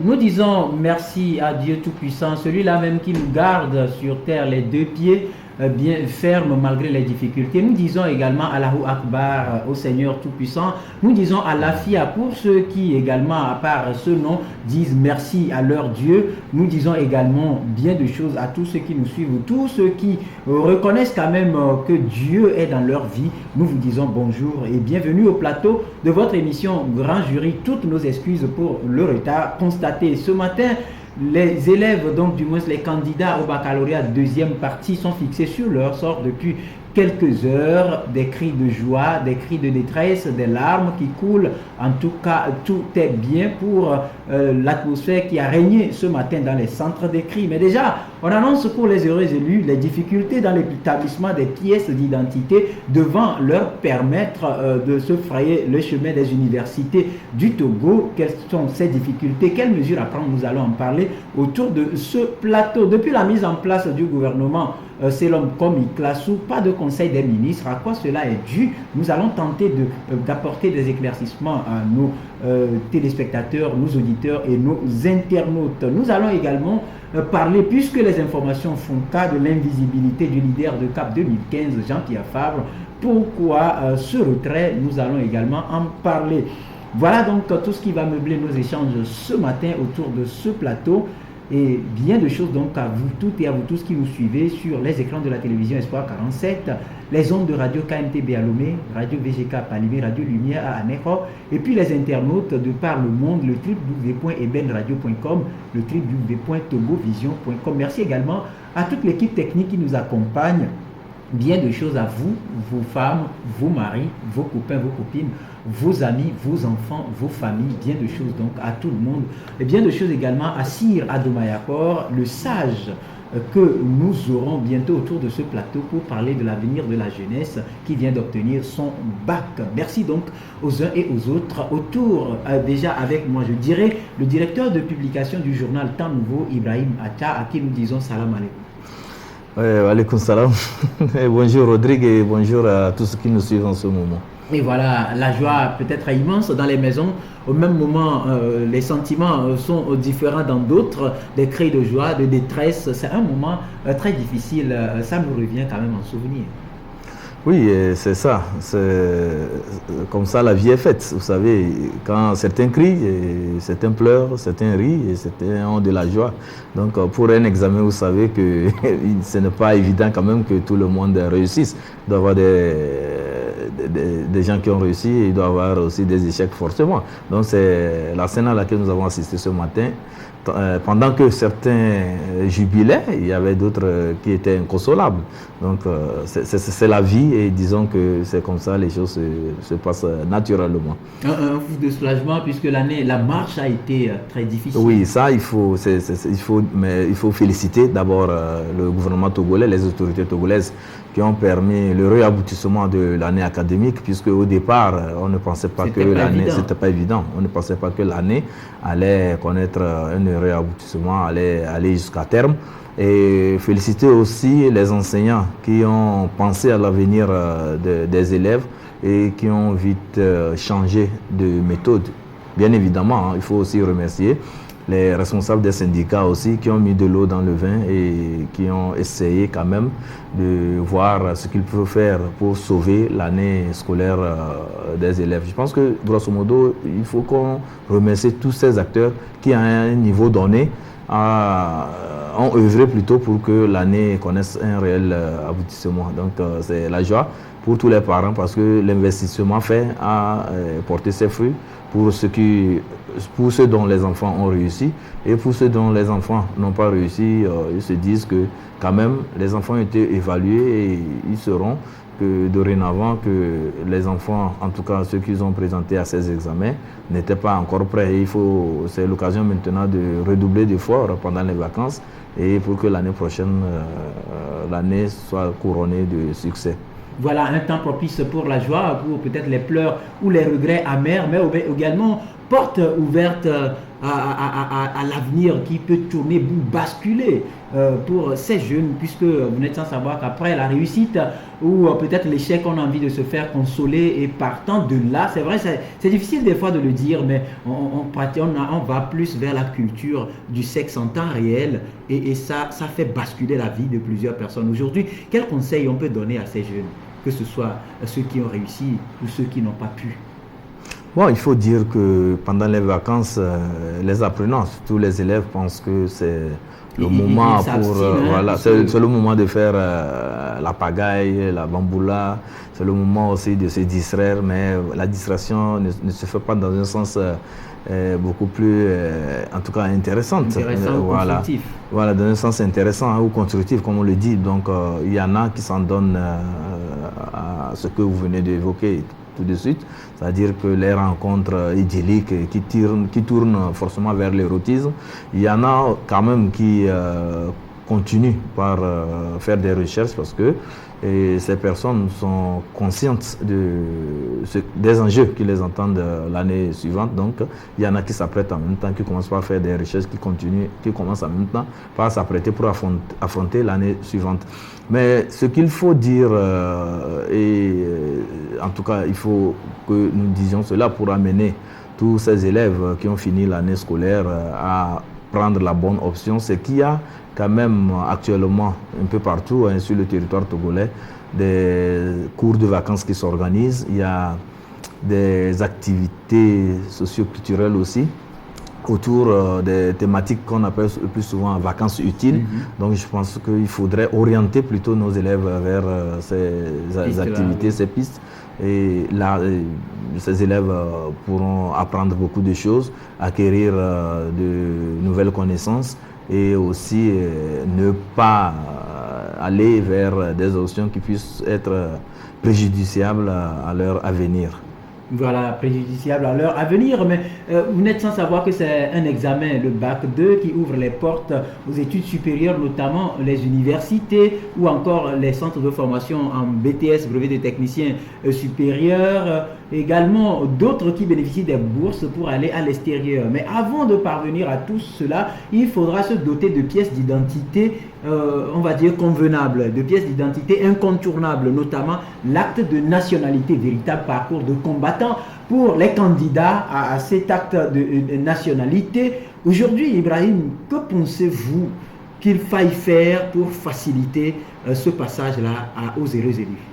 nous disons merci à Dieu Tout-Puissant, celui-là même qui nous garde sur terre les deux pieds, bien ferme malgré les difficultés. Nous disons également Allahu Akbar au Seigneur Tout-Puissant. Nous disons Alafia pour ceux qui également, à part ce nom, disent merci à leur Dieu. Nous disons également bien de choses à tous ceux qui nous suivent, tous ceux qui reconnaissent quand même que Dieu est dans leur vie. Nous vous disons bonjour et bienvenue au plateau de votre émission Grand Jury. Toutes nos excuses pour le retard constaté ce matin. Les élèves, donc du moins les candidats au baccalauréat deuxième partie sont fixés sur leur sort depuis quelques heures, des cris de joie, des cris de détresse, des larmes qui coulent. En tout cas, tout est bien pour l'atmosphère qui a régné ce matin dans les centres des cris. Mais déjà, on annonce pour les heureux élus les difficultés dans l'établissement des pièces d'identité devant leur permettre de se frayer le chemin des universités du Togo. Quelles sont ces difficultés? Quelles mesures à prendre? Nous allons en parler autour de ce plateau. Depuis la mise en place du gouvernement c'est l'homme comme Iklassou, pas de conseil des ministres. À quoi cela est dû? Nous allons tenter d'apporter des éclaircissements à nos téléspectateurs, nos auditeurs et nos internautes. Nous allons également parler, puisque les informations font cas de l'invisibilité du leader de CAP 2015, Jean-Pierre Favre. Pourquoi ce retrait? Nous allons également en parler. Voilà donc tout ce qui va meubler nos échanges ce matin autour de ce plateau. Et bien de choses donc à vous toutes et à vous tous qui nous suivez sur les écrans de la télévision Espoir 47, les ondes de radio KMTB à Lomé, radio VGK à Palimé, radio Lumière à Anéro, et puis les internautes de par le monde, le www.ebenradio.com, le www.togovision.com. Merci également à toute l'équipe technique qui nous accompagne. Bien de choses à vous, vos femmes, vos maris, vos copains, vos copines, vos amis, vos enfants, vos familles, bien de choses donc à tout le monde. Et bien de choses également à Sir Adomayakor, le sage que nous aurons bientôt autour de ce plateau pour parler de l'avenir de la jeunesse qui vient d'obtenir son bac. Merci donc aux uns et aux autres. Autour, déjà avec moi, je dirais, le directeur de publication du journal Temps Nouveau, Ibrahim Acha, à qui nous disons salam alaikum. Alaykoum salam. Bonjour Rodrigue et bonjour à tous ceux qui nous suivent en ce moment. Et voilà, la joie peut-être immense dans les maisons. Au même moment, les sentiments sont différents dans d'autres. Des cris de joie, de détresse. C'est un moment très difficile. Ça me revient quand même en souvenir. Oui, c'est ça. Comme ça, la vie est faite. Vous savez, quand certains crient, certains pleurent, certains rient et certains ont de la joie. Donc, pour un examen, vous savez que ce n'est pas évident quand même que tout le monde réussisse. Il doit y avoir des gens qui ont réussi et il doit y avoir aussi des échecs forcément. Donc, c'est la scène à laquelle nous avons assisté ce matin. Pendant que certains jubilaient, il y avait d'autres qui étaient inconsolables. Donc c'est la vie et disons que c'est comme ça, les choses se passent naturellement. Un coup de soulagement puisque la marche a été très difficile. Oui, ça il faut féliciter d'abord le gouvernement togolais, les autorités togolaises qui ont permis le réaboutissement de l'année académique, puisque au départ, on ne pensait pas que l'année, c'était pas évident, on ne pensait pas que l'année allait connaître un réaboutissement, allait aller jusqu'à terme. Et féliciter aussi les enseignants qui ont pensé à l'avenir des élèves et qui ont vite changé de méthode. Bien évidemment, il faut aussi remercier les responsables des syndicats aussi qui ont mis de l'eau dans le vin et qui ont essayé quand même de voir ce qu'ils peuvent faire pour sauver l'année scolaire des élèves. Je pense que, grosso modo, il faut qu'on remercie tous ces acteurs qui, à un niveau donné, ont œuvré plutôt pour que l'année connaisse un réel aboutissement. Donc, c'est la joie pour tous les parents parce que l'investissement fait a porté ses fruits pour ceux dont les enfants ont réussi et pour ceux dont les enfants n'ont pas réussi, ils se disent que quand même les enfants ont été évalués et ils sauront que dorénavant que les enfants, en tout cas ceux qu'ils ont présentés à ces examens, n'étaient pas encore prêts. C'est l'occasion maintenant de redoubler d'efforts pendant les vacances et pour que l'année prochaine, l'année soit couronnée de succès. Voilà un temps propice pour la joie, pour peut-être les pleurs ou les regrets amers, mais également porte ouverte à l'avenir qui peut tourner, basculer pour ces jeunes, puisque vous n'êtes sans savoir qu'après la réussite ou peut-être l'échec, on a envie de se faire consoler, et partant de là, c'est vrai, c'est difficile des fois de le dire, mais on va plus vers la culture du sexe en temps réel, et ça fait basculer la vie de plusieurs personnes. Aujourd'hui, quels conseils on peut donner à ces jeunes, que ce soit ceux qui ont réussi ou ceux qui n'ont pas pu? Bon, il faut dire que pendant les vacances, les apprenants, tous les élèves pensent que c'est le moment pour c'est le moment de faire la pagaille, la bamboula, c'est le moment aussi de se distraire, mais la distraction ne se fait pas dans un sens beaucoup plus en tout cas intéressant, constructif. Voilà, dans un sens intéressant ou constructif comme on le dit. Donc il y en a qui s'en donnent à ce que vous venez d'évoquer tout de suite, c'est-à-dire que les rencontres idylliques qui tournent forcément vers l'érotisme. Il y en a quand même qui continuent par faire des recherches parce que ces personnes sont conscientes des enjeux qui les attendent l'année suivante. Donc, il y en a qui s'apprêtent en même temps, qui commencent par faire des recherches, qui commencent en même temps par s'apprêter pour affronter l'année suivante. Mais ce qu'il faut dire, en tout cas, il faut que nous disions cela pour amener tous ces élèves qui ont fini l'année scolaire à prendre la bonne option, c'est qu'il y a quand même actuellement un peu partout sur le territoire togolais des cours de vacances qui s'organisent. Il y a des activités socio-culturelles aussi autour des thématiques qu'on appelle le plus souvent vacances utiles. Donc je pense qu'il faudrait orienter plutôt nos élèves vers ces activités, ces pistes. Et là, ces élèves pourront apprendre beaucoup de choses, acquérir de nouvelles connaissances et aussi ne pas aller vers des options qui puissent être préjudiciables à leur avenir. Voilà, préjudiciable à leur avenir, mais vous n'êtes sans savoir que c'est un examen, le bac 2, qui ouvre les portes aux études supérieures, notamment les universités ou encore les centres de formation en BTS, brevet de technicien supérieur, également d'autres qui bénéficient des bourses pour aller à l'extérieur. Mais avant de parvenir à tout cela, il faudra se doter de pièces d'identité, on va dire convenables, de pièces d'identité incontournables, notamment l'acte de nationalité, véritable parcours de combattant pour les candidats à cet acte de nationalité. Aujourd'hui, Ibrahim, que pensez-vous qu'il faille faire pour faciliter ce passage-là aux heureux élus?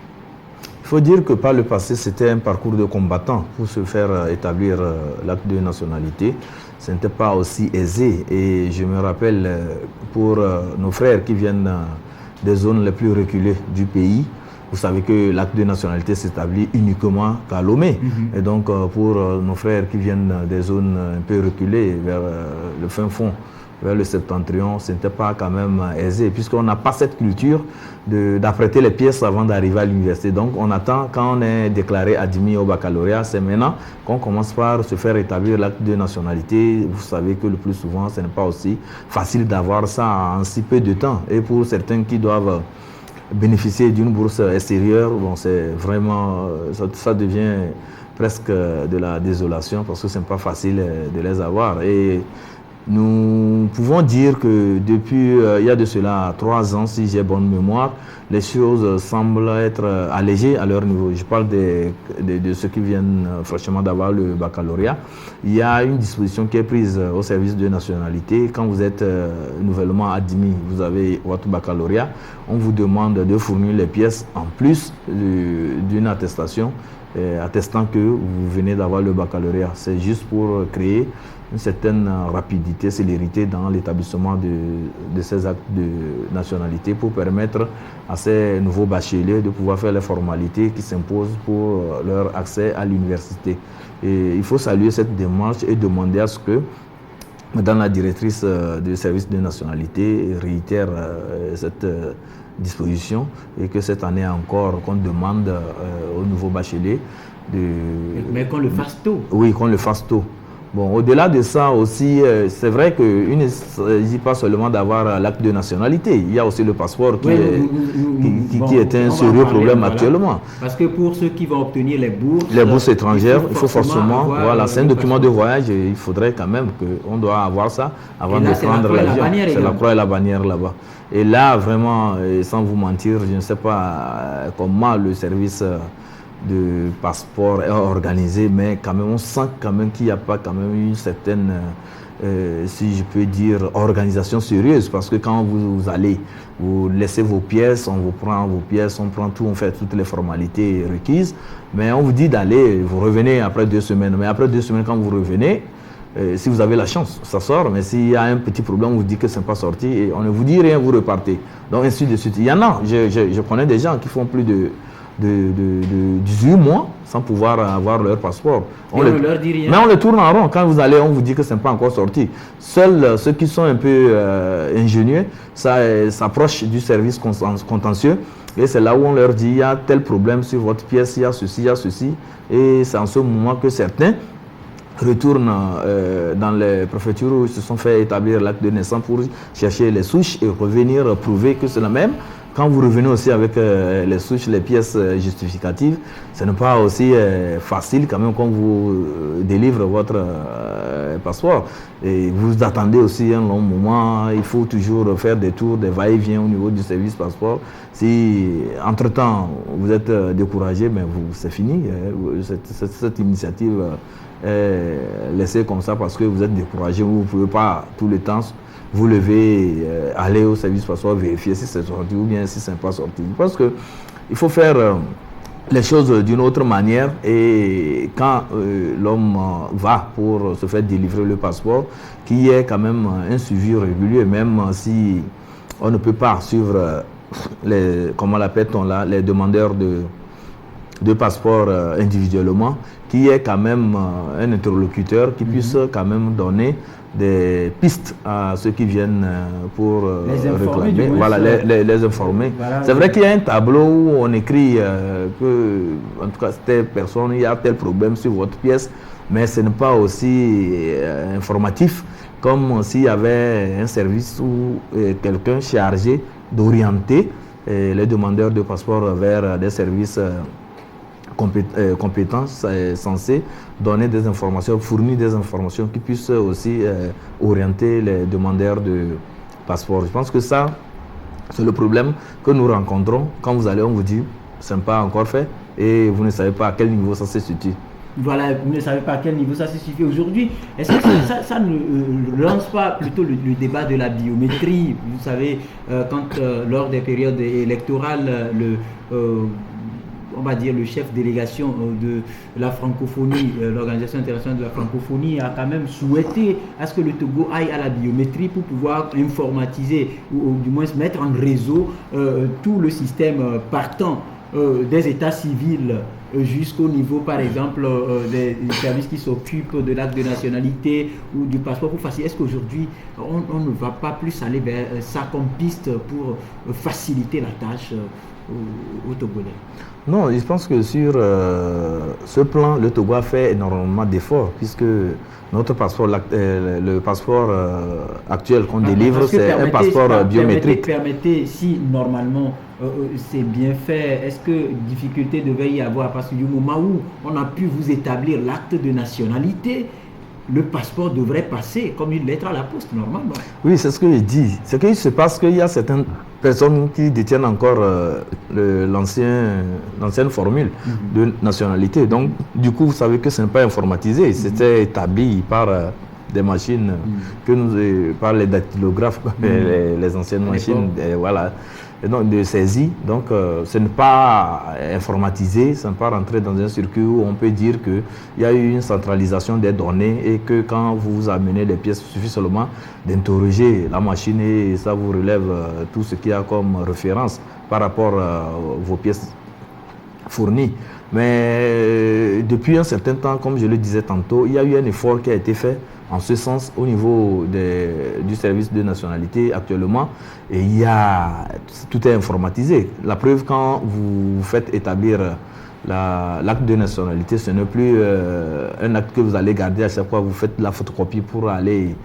Il faut dire que par le passé, c'était un parcours de combattant pour se faire établir l'acte de nationalité. Ce n'était pas aussi aisé. Et je me rappelle, pour nos frères qui viennent des zones les plus reculées du pays, vous savez que l'acte de nationalité s'établit uniquement qu'à Lomé. Et donc, pour nos frères qui viennent des zones un peu reculées, vers le fin fond, vers le septentrion, ce n'était pas quand même aisé, puisqu'on n'a pas cette culture d'apprêter les pièces avant d'arriver à l'université. Donc on attend, quand on est déclaré admis au baccalauréat, c'est maintenant qu'on commence par se faire établir l'acte de nationalité. Vous savez que le plus souvent, ce n'est pas aussi facile d'avoir ça en si peu de temps. Et pour certains qui doivent bénéficier d'une bourse extérieure, bon, c'est vraiment, ça devient presque de la désolation, parce que ce n'est pas facile de les avoir. Et nous pouvons dire que depuis, il y a de cela 3 ans, si j'ai bonne mémoire, les choses semblent être allégées à leur niveau. Je parle de ceux qui viennent franchement d'avoir le baccalauréat. Il y a une disposition qui est prise au service de nationalité. Quand vous êtes nouvellement admis, vous avez votre baccalauréat, on vous demande de fournir les pièces en plus d'une attestation attestant que vous venez d'avoir le baccalauréat. C'est juste pour créer une certaine rapidité, célérité dans l'établissement de ces actes de nationalité, pour permettre à ces nouveaux bacheliers de pouvoir faire les formalités qui s'imposent pour leur accès à l'université. Et il faut saluer cette démarche et demander à ce que Madame la directrice du service de nationalité réitère cette disposition, et que cette année encore, qu'on demande aux nouveaux bacheliers mais qu'on le fasse tôt. Oui, qu'on le fasse tôt. Bon, au-delà de ça aussi, c'est vrai qu'il ne s'agit pas seulement d'avoir l'acte de nationalité. Il y a aussi le passeport qui est un sérieux problème actuellement. Parce que pour ceux qui vont obtenir les bourses étrangères, il faut forcément voilà, c'est un document de voyage et il faudrait quand même qu'on doit avoir ça avant de prendre l'avion. C'est la croix et la bannière là-bas. Et là, vraiment, sans vous mentir, je ne sais pas comment le service de passeport est organisé, mais quand même on sent quand même qu'il n'y a pas quand même une certaine, si je peux dire, organisation sérieuse, parce que quand vous allez, vous laissez vos pièces, on vous prend vos pièces, on prend tout, on fait toutes les formalités requises, mais on vous dit d'aller, vous revenez après 2 semaines, mais après 2 semaines quand vous revenez, si vous avez la chance, ça sort, mais s'il y a un petit problème, on vous dit que ce n'est pas sorti et on ne vous dit rien, vous repartez. Donc ainsi de suite. Il y en a, je connais des gens qui font plus de 18 mois sans pouvoir avoir leur passeport. On ne leur dit rien. Mais on les tourne en rond. Quand vous allez, on vous dit que ce n'est pas encore sorti. Seuls ceux qui sont un peu ingénieux s'approchent du service contentieux. Et c'est là où on leur dit, il y a tel problème sur votre pièce, il y a ceci, il y a ceci. Et c'est en ce moment que certains retournent dans les préfectures où ils se sont fait établir l'acte de naissance pour chercher les souches et revenir prouver que c'est la même. Quand vous revenez aussi avec les souches, les pièces justificatives, ce n'est pas aussi facile quand même quand vous délivre votre passeport. Et vous attendez aussi un long moment, il faut toujours faire des tours, des va-et-vient au niveau du service passeport. Si entre-temps vous êtes découragé, mais c'est fini. Cette initiative est laissée comme ça parce que vous êtes découragé, vous ne pouvez pas tout le temps vous lever, aller au service passeport, vérifier si c'est sorti ou bien si ce n'est pas sorti. Je pense qu'il faut faire les choses d'une autre manière et quand l'homme va pour se faire délivrer le passeport, qu'il y ait quand même un suivi régulier, même si on ne peut pas suivre comment l'appelle-t-on là, les demandeurs de passeport individuellement, qu'il y ait quand même un interlocuteur qui puisse quand même donner des pistes à ceux qui viennent pour réclamer, voilà, les informer. Voilà, c'est vrai qu'il y a un tableau où on écrit que, en tout cas, telle personne, il y a tel problème sur votre pièce, mais ce n'est pas aussi informatif comme s'il y avait un service ou quelqu'un chargé d'orienter les demandeurs de passeport vers des services compétences censées donner des informations, fournir des informations qui puissent aussi orienter les demandeurs de passeport. Je pense que ça, c'est le problème que nous rencontrons. Quand vous allez, on vous dit, ce n'est pas encore fait et vous ne savez pas à quel niveau ça se situe. Voilà, vous ne savez pas à quel niveau ça se situe aujourd'hui. Est-ce que ça ne lance pas plutôt le débat de la biométrie? Vous savez, quand lors des périodes électorales, on va dire le chef délégation de la francophonie, l'Organisation internationale de la francophonie a quand même souhaité à ce que le Togo aille à la biométrie pour pouvoir informatiser ou du moins mettre en réseau tout le système partant des états civils jusqu'au niveau par exemple des services qui s'occupent de l'acte de nationalité ou du passeport pour faciliter. Est-ce qu'aujourd'hui on ne va pas plus aller vers ça comme piste pour faciliter la tâche aux Togolais? Non, je pense que sur ce plan, le Togo a fait énormément d'efforts puisque notre passeport, le passeport actuel qu'on délivre, c'est un passeport biométrique. Permettez, si normalement c'est bien fait, est-ce que difficulté devait y avoir? Parce que du moment où on a pu vous établir l'acte de nationalité, le passeport devrait passer comme une lettre à la poste, normalement. Oui, c'est ce que je dis. C'est qu'il se passe qu'il y a certaines personnes qui détiennent encore l'ancienne formule de nationalité. Donc, du coup, vous savez que ce n'est pas informatisé. C'était établi par des machines, par les dactylographes, les anciennes machines, voilà, et donc de saisie. Donc, ce n'est pas informatisé, ce n'est pas rentré dans un circuit où on peut dire qu'il y a eu une centralisation des données et que quand vous amenez les pièces, il suffit seulement d'interroger la machine et ça vous relève tout ce qu'il y a comme référence par rapport à vos pièces fournies. Mais depuis un certain temps, comme je le disais tantôt, il y a eu un effort qui a été fait en ce sens au niveau du service de nationalité actuellement, et tout est informatisé. La preuve, quand vous faites établir l'acte de nationalité, ce n'est plus un acte que vous allez garder à chaque fois que vous faites la photocopie pour aller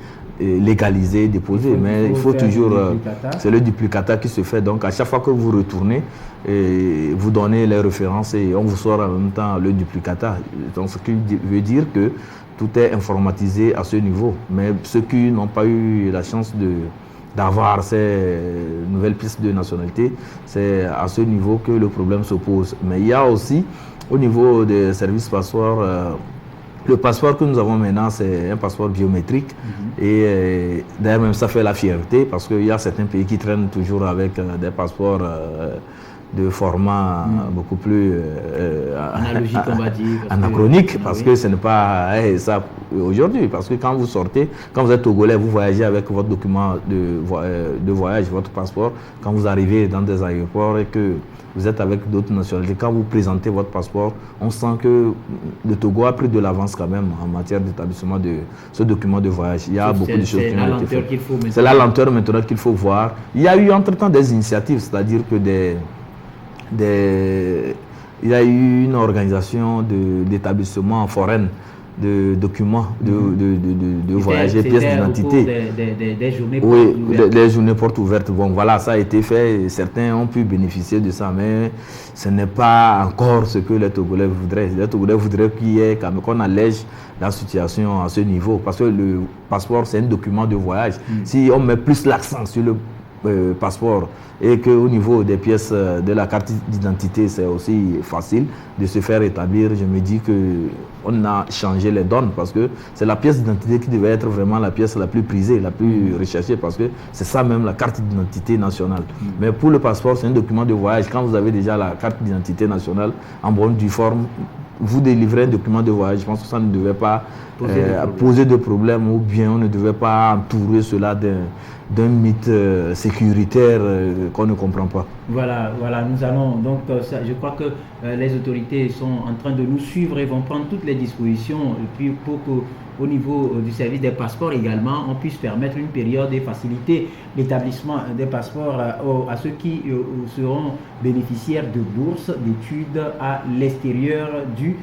légaliser, déposer. Mais il faut toujours... c'est le duplicata qui se fait. Donc, à chaque fois que vous retournez, vous donnez les références et on vous sort en même temps le duplicata. Donc, ce qui veut dire que tout est informatisé à ce niveau. Mais ceux qui n'ont pas eu la chance d'avoir ces nouvelles pistes de nationalité, c'est à ce niveau que le problème se pose. Mais il y a aussi, au niveau des services passeports, le passeport que nous avons maintenant, c'est un passeport biométrique. Et d'ailleurs, même ça fait la fierté parce qu'il y a certains pays qui traînent toujours avec des passeports de format beaucoup plus analogique, on va dire, anachronique, parce que ce n'est pas ça aujourd'hui. Parce que quand vous sortez, quand vous êtes togolais, vous voyagez avec votre document de voyage, votre passeport. Quand vous arrivez dans des aéroports et que vous êtes avec d'autres nationalités, quand vous présentez votre passeport, on sent que le Togo a pris de l'avance quand même en matière d'établissement de ce document de voyage. Il y a beaucoup de choses qui ont été faites. C'est la lenteur maintenant qu'il faut voir. Il y a eu entre-temps des initiatives, c'est-à-dire que il y a eu une organisation d'établissement forain de documents de voyage et pièces d'identité. Des journées portes ouvertes. Des journées portes ouvertes. Bon, voilà, ça a été fait. Certains ont pu bénéficier de ça, mais ce n'est pas encore ce que les Togolais voudraient. Les Togolais voudraient qu'on allège la situation à ce niveau, parce que le passeport, c'est un document de voyage. Si on met plus l'accent sur le passeport et qu'au niveau des pièces de la carte d'identité, c'est aussi facile de se faire établir, je me dis qu'on a changé les donnes parce que c'est la pièce d'identité qui devait être vraiment la pièce la plus prisée, la plus recherchée, parce que c'est ça même la carte d'identité nationale. Mais pour le passeport, c'est un document de voyage. Quand vous avez déjà la carte d'identité nationale en bonne due forme, vous délivrez un document de voyage. Je pense que ça ne devait pas poser de problème, ou bien on ne devait pas entourer cela d'un mythe sécuritaire qu'on ne comprend pas. Voilà, nous allons donc, je crois que les autorités sont en train de nous suivre et vont prendre toutes les dispositions et puis pour qu'au niveau du service des passeports également, on puisse permettre une période et faciliter l'établissement des passeports à ceux qui seront bénéficiaires de bourses d'études à l'extérieur du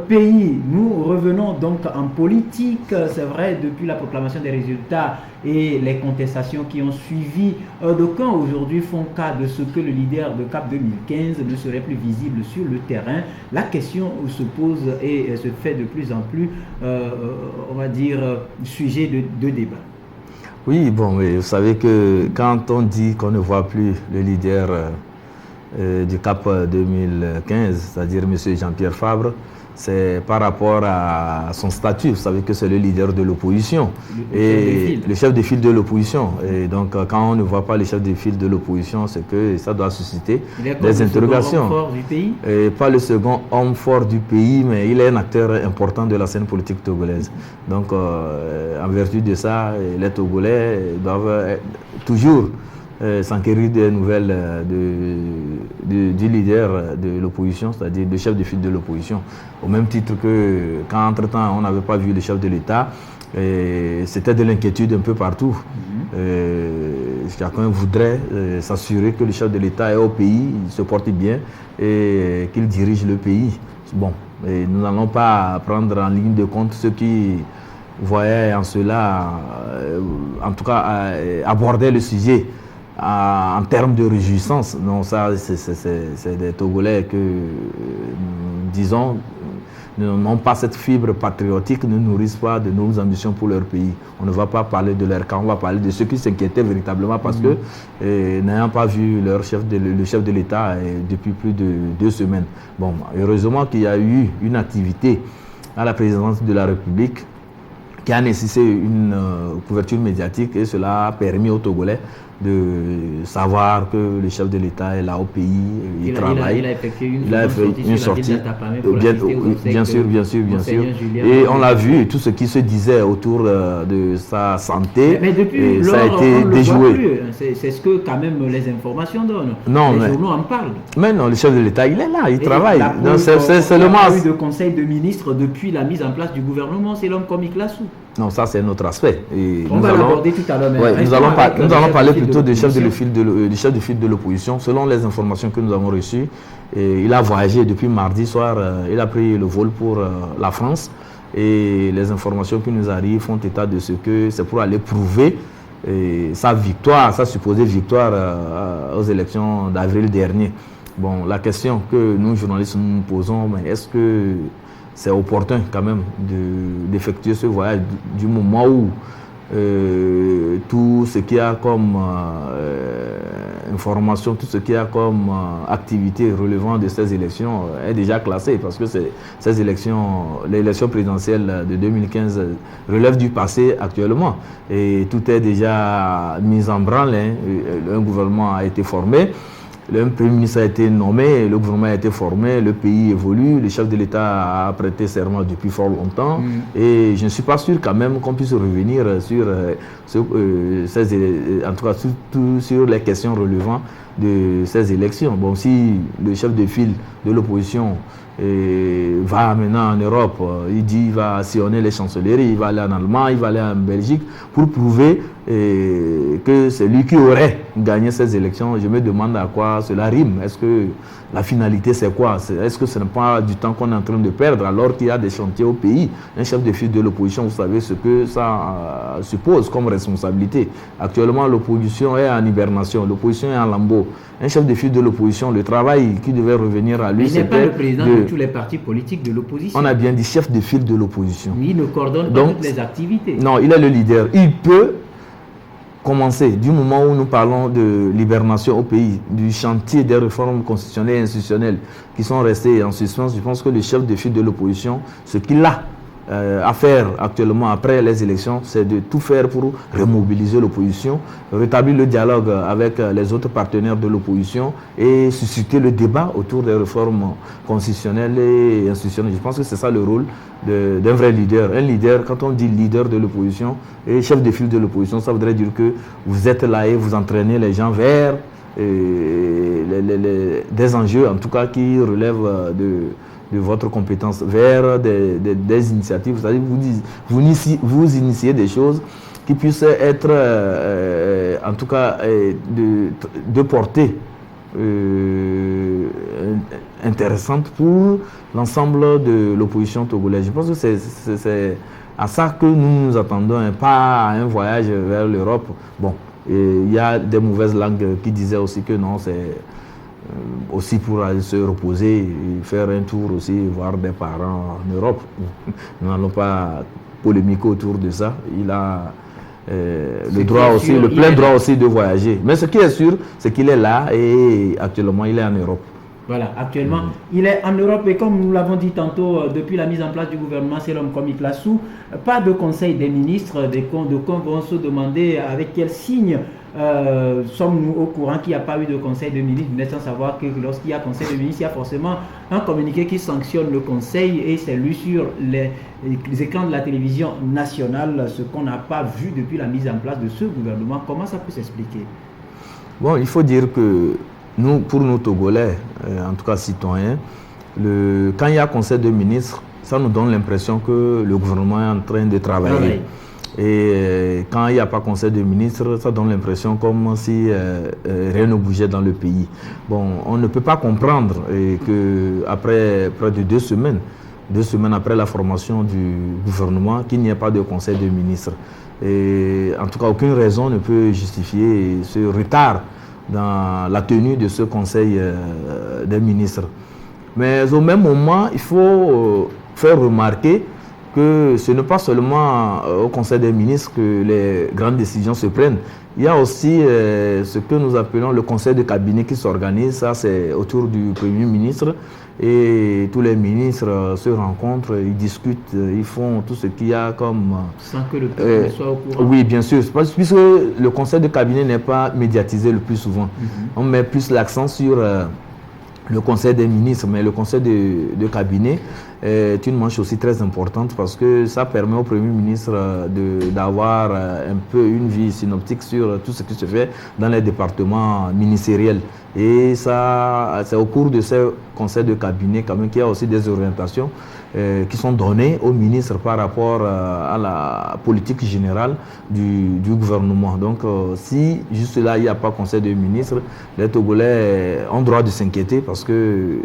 pays. Nous revenons donc en politique. C'est vrai, depuis la proclamation des résultats et les contestations qui ont suivi, d'aucuns aujourd'hui font cas de ce que le leader de CAP 2015 ne serait plus visible sur le terrain. La question se pose et se fait de plus en plus, on va dire, sujet de débat. Oui, bon, mais vous savez que quand on dit qu'on ne voit plus le leader du CAP 2015, c'est-à-dire M. Jean-Pierre Fabre, c'est par rapport à son statut. Vous savez que c'est le leader de l'opposition et le chef de file de l'opposition. Et donc, quand on ne voit pas le chef de file de l'opposition, c'est que ça doit susciter des interrogations. Il est le second homme fort du pays ? Et pas le second homme fort du pays, mais il est un acteur important de la scène politique togolaise. Donc, en vertu de ça, les Togolais doivent toujours s'enquérir des nouvelles du leader de l'opposition, c'est-à-dire du chef de file de l'opposition. Au même titre que quand entre-temps on n'avait pas vu le chef de l'État, c'était de l'inquiétude un peu partout. Chacun voudrait s'assurer que le chef de l'État est au pays, il se porte bien et qu'il dirige le pays. Bon, et nous n'allons pas prendre en ligne de compte ceux qui voyaient en cela, en tout cas, aborder le sujet en termes de réjouissance. Non, ça, c'est des Togolais que, disons, n'ont pas cette fibre patriotique, ne nourrissent pas de nos ambitions pour leur pays. On ne va pas parler de leur camp, on va parler de ceux qui s'inquiétaient véritablement parce que, n'ayant pas vu le chef de l'État depuis plus de 2 semaines. Bon, heureusement qu'il y a eu une activité à la présidence de la République qui a nécessité une couverture médiatique et cela a permis aux Togolais de savoir que le chef de l'État est là au pays, il travaille. Il a effectué une sortie bien sûr. Et on l'a vu, tout ce qui se disait autour de sa santé, mais depuis ça a été déjoué. C'est ce que quand même les informations donnent. Non, les journaux en parlent. Mais non, le chef de l'État, il est là, il travaille. C'est seulement eu de conseil de ministre depuis la mise en place du gouvernement, c'est l'homme comme Iklassou. Non, ça c'est notre aspect. Et on va l'aborder tout à l'heure. Nous allons parler plutôt du chef de file de l'opposition. Selon les informations que nous avons reçues, il a voyagé depuis mardi soir, il a pris le vol pour la France. Et les informations qui nous arrivent font état de ce que c'est pour aller prouver sa victoire, sa supposée victoire aux élections d'avril dernier. Bon, la question que nous, journalistes, nous posons, mais est-ce que c'est opportun quand même d'effectuer ce voyage du moment où tout ce qu'il y a comme information, tout ce qu'il y a comme activité relevant de ces élections est déjà classé, parce que ces élections, l'élection présidentielle de 2015 relève du passé actuellement et tout est déjà mis en branle. Un gouvernement a été formé. Le Premier ministre a été nommé, le gouvernement a été formé, le pays évolue, le chef de l'État a prêté serment depuis fort longtemps. Et je ne suis pas sûr quand même qu'on puisse revenir sur, en tout cas surtout sur les questions relevant de ces élections. Bon, si le chef de file de l'opposition va maintenant en Europe, il dit qu'il va sillonner les chancelleries, il va aller en Allemagne, il va aller en Belgique pour prouver que c'est lui qui aurait gagné ces élections. Je me demande à quoi cela rime. Est-ce que la finalité c'est quoi? Est-ce que ce n'est pas du temps qu'on est en train de perdre alors qu'il y a des chantiers au pays? Un chef de file de l'opposition, vous savez ce que ça suppose comme responsabilité. Actuellement, l'opposition est en hibernation, l'opposition est en lambeau. Un chef de file de l'opposition, le travail qui devait revenir à lui, c'était... Il n'est pas le président de tous les partis politiques de l'opposition. On a bien dit chef de file de l'opposition. Il ne coordonne pas toutes les activités. Non, il est le leader. Il peut commencer, du moment où nous parlons de l'hibernation au pays, du chantier des réformes constitutionnelles et institutionnelles qui sont restées en suspens. Je pense que le chef de file de l'opposition, ce qu'il a à faire actuellement après les élections, c'est de tout faire pour remobiliser l'opposition, rétablir le dialogue avec les autres partenaires de l'opposition et susciter le débat autour des réformes constitutionnelles et institutionnelles. Je pense que c'est ça le rôle d'un vrai leader. Un leader, quand on dit leader de l'opposition et chef de file de l'opposition, ça voudrait dire que vous êtes là et vous entraînez les gens vers des enjeux, en tout cas, qui relèvent de votre compétence, vers des initiatives. C'est-à-dire vous initiez des choses qui puissent être, en tout cas, de portée intéressante pour l'ensemble de l'opposition togolaise. Je pense que c'est à ça que nous nous attendons, et pas à un voyage vers l'Europe. Bon, il y a des mauvaises langues qui disaient aussi que non, c'est aussi pour aller se reposer et faire un tour aussi, voir des parents en Europe. Nous n'allons pas polémiquer autour de ça. Il a le droit aussi, le plein droit aussi de voyager. Mais ce qui est sûr, c'est qu'il est là et actuellement il est en Europe. Voilà, actuellement, il est en Europe et comme nous l'avons dit tantôt, depuis la mise en place du gouvernement, c'est l'homme comme il place sous. Pas de conseil des ministres, de quand vont se demander avec quel signe sommes-nous au courant qu'il n'y a pas eu de conseil de ministres. Vous êtes sans savoir que lorsqu'il y a conseil de ministres, il y a forcément un communiqué qui sanctionne le conseil et c'est lu sur les écrans de la télévision nationale, ce qu'on n'a pas vu depuis la mise en place de ce gouvernement. Comment ça peut s'expliquer? Bon, il faut dire que nous, pour nous Togolais, en tout cas citoyens, quand il y a conseil de ministres, ça nous donne l'impression que le gouvernement est en train de travailler. Et quand il n'y a pas conseil de ministres, ça donne l'impression comme si rien ne bougeait dans le pays. Bon, on ne peut pas comprendre qu'après près de 2 semaines après la formation du gouvernement, qu'il n'y ait pas de conseil de ministres. Et en tout cas, aucune raison ne peut justifier ce retard dans la tenue de ce conseil des ministres. Mais au même moment, il faut faire remarquer que ce n'est pas seulement au conseil des ministres que les grandes décisions se prennent. Il y a aussi ce que nous appelons le conseil de cabinet qui s'organise. Ça, c'est autour du Premier ministre. Et tous les ministres se rencontrent, ils discutent, ils font tout ce qu'il y a comme... Sans que le peuple soit au courant. Oui, bien sûr. Puisque le conseil de cabinet n'est pas médiatisé le plus souvent. On met plus l'accent sur le conseil des ministres, mais le conseil de cabinet est une manche aussi très importante parce que ça permet au Premier ministre d'avoir un peu une vie synoptique sur tout ce qui se fait dans les départements ministériels. Et ça, c'est au cours de ces conseils de cabinet quand même qu'il y a aussi des orientations qui sont données au ministre par rapport à la politique générale du gouvernement. Donc, si juste là, il n'y a pas conseil de ministres, les Togolais ont droit de s'inquiéter parce que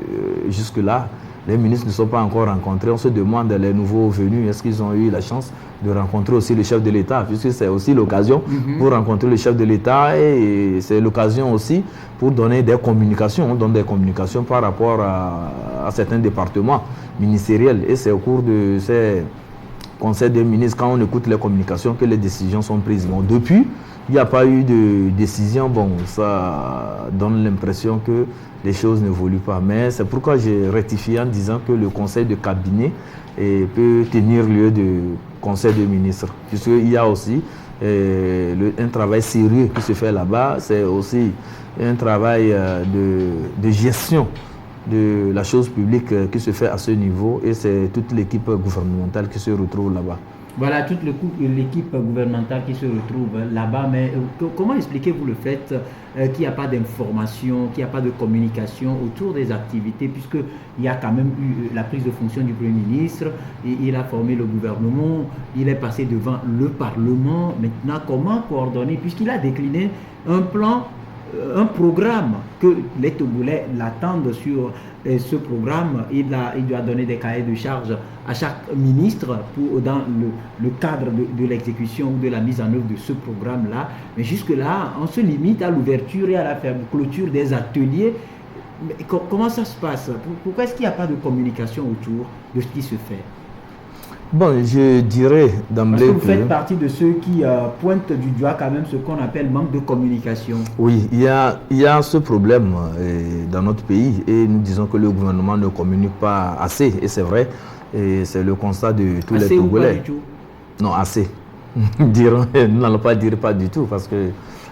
jusque-là, les ministres ne sont pas encore rencontrés. On se demande, les nouveaux venus, est-ce qu'ils ont eu la chance de rencontrer aussi le chef de l'État, puisque c'est aussi l'occasion pour rencontrer le chef de l'État et c'est l'occasion aussi pour donner des communications. On donne des communications par rapport à certains départements ministériels. Et c'est au cours de ces conseils des ministres, quand on écoute les communications, que les décisions sont prises. Bon, depuis, il n'y a pas eu de décision. Bon, ça donne l'impression que les choses n'évoluent pas. Mais c'est pourquoi j'ai rectifié en disant que le conseil de cabinet peut tenir lieu de conseil de ministres. Puisqu'il y a aussi un travail sérieux qui se fait là-bas. C'est aussi un travail de gestion de la chose publique qui se fait à ce niveau. Et c'est toute l'équipe gouvernementale qui se retrouve là-bas. Voilà, toute l'équipe gouvernementale qui se retrouve là-bas. Mais comment expliquez-vous le fait qu'il n'y a pas d'information, qu'il n'y a pas de communication autour des activités, puisqu'il y a quand même eu la prise de fonction du Premier ministre, il a formé le gouvernement, il est passé devant le Parlement. Maintenant, comment coordonner, puisqu'il a décliné un plan, un programme que les Togolais l'attendent sur ce programme. Il doit donner des cahiers de charges à chaque ministre dans le cadre de l'exécution ou de la mise en œuvre de ce programme-là. Mais jusque-là, on se limite à l'ouverture et à la clôture des ateliers. Mais comment ça se passe? Pourquoi est-ce qu'il n'y a pas de communication autour de ce qui se fait? Bon, je dirais d'emblée que... vous faites partie de ceux qui pointent du doigt quand même ce qu'on appelle manque de communication. Oui, il y a ce problème dans notre pays et nous disons que le gouvernement ne communique pas assez, et c'est vrai, et c'est le constat de tous les Togolais. Assez ou pas du tout? Non, assez. Nous n'allons pas dire pas du tout parce que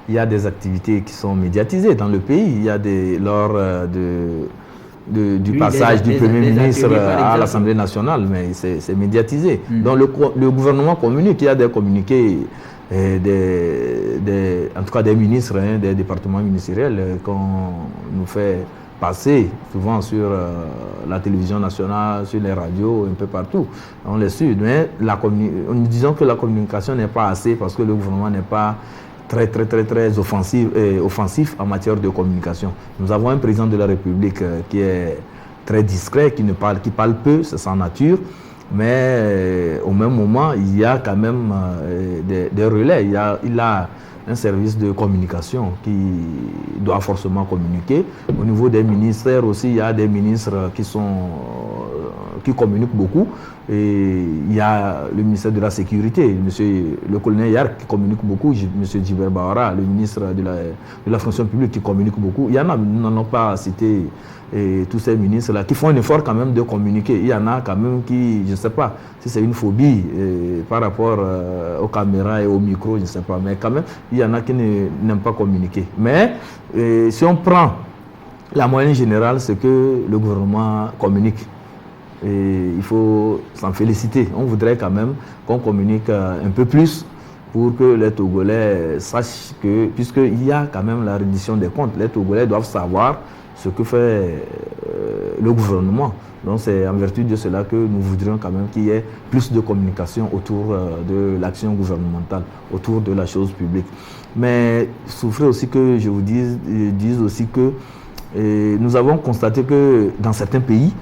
il y a des activités qui sont médiatisées dans le pays. Il y a lors du passage du Premier ministre à l'Assemblée nationale, mais c'est médiatisé. Donc le gouvernement communique, il y a des communiqués, en tout cas des ministres, des départements ministériels qu'on nous fait passer souvent sur la télévision nationale, sur les radios, un peu partout. On les suit, mais nous disons que la communication n'est pas assez parce que le gouvernement n'est pas très offensif en matière de communication. Nous avons un président de la République qui est très discret, qui parle peu, c'est sa nature, mais au même moment, il y a quand même des relais. Il a un service de communication qui doit forcément communiquer. Au niveau des ministères aussi, il y a des ministres qui communiquent beaucoup. Et il y a le ministère de la Sécurité, le colonel Yark qui communique beaucoup, M. Djiber Bahara, le ministre de la fonction publique qui communique beaucoup. Il y en a, nous n'en avons pas cité tous ces ministres-là, qui font un effort quand même de communiquer. Il y en a quand même qui, je ne sais pas si c'est une phobie par rapport aux caméras et aux micros, je ne sais pas, mais quand même, il y en a qui n'aiment pas communiquer. Mais si on prend la moyenne générale, c'est que le gouvernement communique. Et il faut s'en féliciter. On voudrait quand même qu'on communique un peu plus pour que les Togolais sachent que, puisqu'il y a quand même la reddition des comptes, les Togolais doivent savoir ce que fait le gouvernement. Donc c'est en vertu de cela que nous voudrions quand même qu'il y ait plus de communication autour de l'action gouvernementale, autour de la chose publique. Mais souffrez aussi que je vous dise aussi que nous avons constaté que dans certains pays,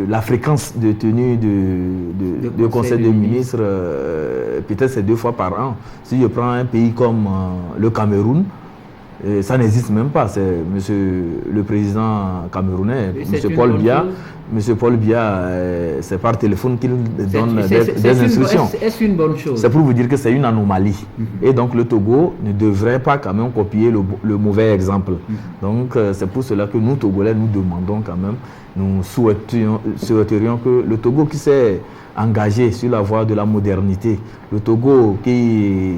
la fréquence de tenue de conseil des ministres, peut-être c'est 2 fois par an. Si je prends un pays comme le Cameroun, ça n'existe même pas. C'est le président camerounais, M. Paul Biya, c'est par téléphone qu'il donne des instructions. Est-ce une bonne chose? C'est pour vous dire que c'est une anomalie. Et donc le Togo ne devrait pas quand même copier le mauvais exemple. Donc c'est pour cela que nous, Togolais, nous demandons quand même, nous souhaiterions que le Togo qui s'est engagé sur la voie de la modernité, le Togo qui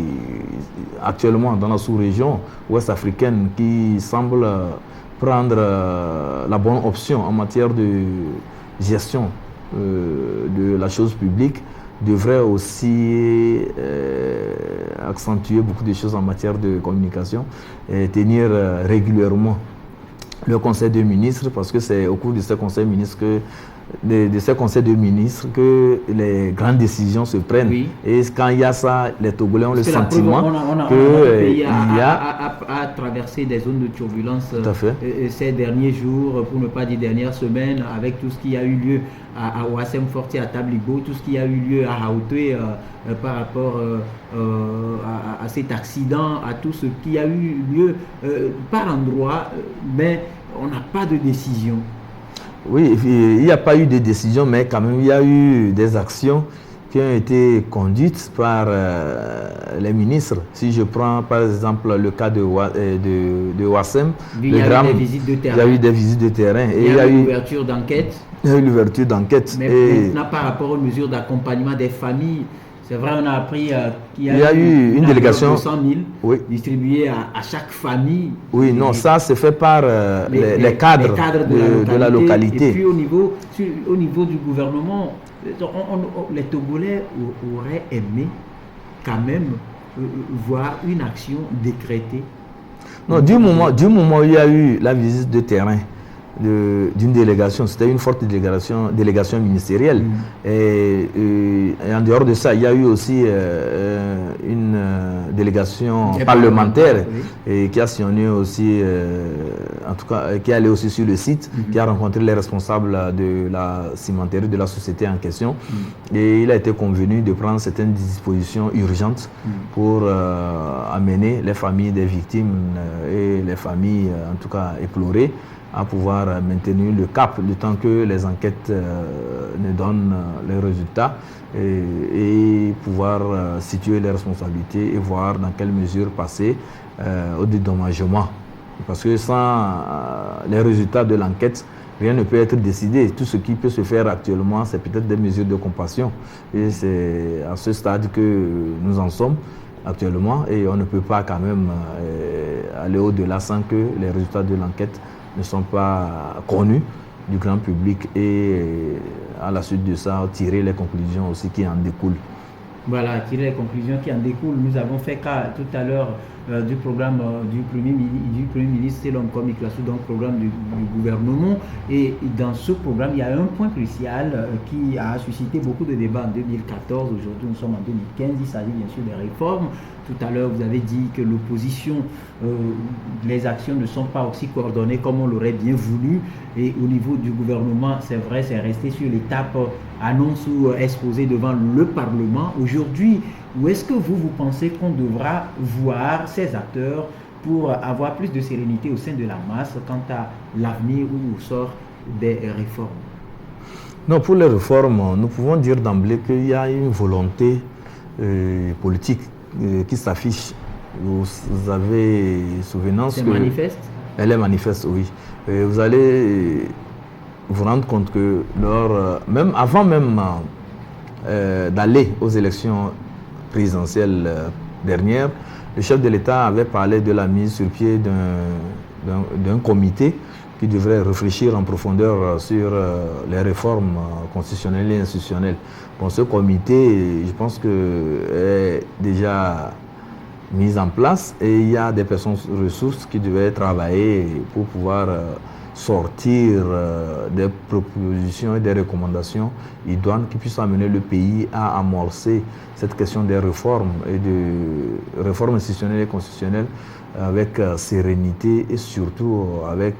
actuellement dans la sous-région ouest africaine, qui semble prendre la bonne option en matière gestion de la chose publique devrait aussi accentuer beaucoup de choses en matière de communication et tenir régulièrement le conseil des ministres, parce que c'est au cours de ce conseil de ces conseils de ministres que les grandes décisions se prennent. Oui. Et quand il y a ça, les Togolais ont le sentiment qu'il y a traversé des zones de turbulence ces derniers jours, pour ne pas dire dernières semaines, avec tout ce qui a eu lieu à Ouassem Forti, à Tabligo, tout ce qui a eu lieu à Haouté par rapport à cet accident, à tout ce qui a eu lieu par endroit, mais on n'a pas de décision. Oui, il n'y a pas eu de décision, mais quand même, il y a eu des actions qui ont été conduites par les ministres. Si je prends par exemple le cas de Ouassem, il y a eu des visites de terrain. Il y a eu des visites de terrain. Il y a eu l'ouverture d'enquête. Il y a eu l'ouverture d'enquête. Mais maintenant, par rapport aux mesures d'accompagnement des familles, c'est vrai, on a appris qu'il y a eu une délégation de 100 000 distribuée à chaque famille. Oui, non, ça c'est fait par les cadres de la localité. Et puis au niveau du gouvernement, les Togolais auraient aimé quand même voir une action décrétée. Non, du moment où il y a eu la visite de terrain d'une délégation, c'était une forte délégation ministérielle. Et en dehors de ça, il y a eu aussi une délégation parlementaire et qui a sillonné aussi, en tout cas, qui est allée aussi sur le site, qui a rencontré les responsables de la cimenterie de la société en question. Et il a été convenu de prendre certaines dispositions urgentes pour amener les familles des victimes et les familles, en tout cas, éplorées, à pouvoir maintenir le cap le temps que les enquêtes ne donnent les résultats et pouvoir situer les responsabilités et voir dans quelle mesure passer au dédommagement. Parce que sans les résultats de l'enquête, rien ne peut être décidé. Tout ce qui peut se faire actuellement, c'est peut-être des mesures de compassion. Et c'est à ce stade que nous en sommes actuellement et on ne peut pas quand même aller au-delà sans que les résultats de l'enquête ne sont pas connus du grand public et à la suite de ça, tirer les conclusions aussi qui en découlent. Voilà, tirer les conclusions qui en découlent. Nous avons fait cas tout à l'heure du programme du Premier ministre Selon Komik-Lassou, donc programme du gouvernement. Et dans ce programme, il y a un point crucial qui a suscité beaucoup de débats en 2014. Aujourd'hui, nous sommes en 2015. Il s'agit bien sûr des réformes. Tout à l'heure, vous avez dit que l'opposition, les actions ne sont pas aussi coordonnées comme on l'aurait bien voulu. Et au niveau du gouvernement, c'est vrai, c'est resté sur l'étape annonce ou exposé devant le Parlement. Aujourd'hui, où est-ce que vous pensez qu'on devra voir ces acteurs pour avoir plus de sérénité au sein de la masse quant à l'avenir ou au sort des réformes? Non, pour les réformes, nous pouvons dire d'emblée qu'il y a une volonté politique qui s'affiche. Vous avez souvenance que... C'est manifeste? Elle est manifeste, oui. Vous allez vous rendre compte que même avant d'aller aux élections présidentielles dernières, le chef de l'État avait parlé de la mise sur pied d'un comité qui devrait réfléchir en profondeur sur les réformes constitutionnelles et institutionnelles. Bon, ce comité, je pense que est déjà mis en place et il y a des personnes ressources qui devaient travailler pour pouvoir sortir des propositions et des recommandations idoines qui puissent amener le pays à amorcer cette question des réformes et de réformes institutionnelles et constitutionnelles avec sérénité et surtout avec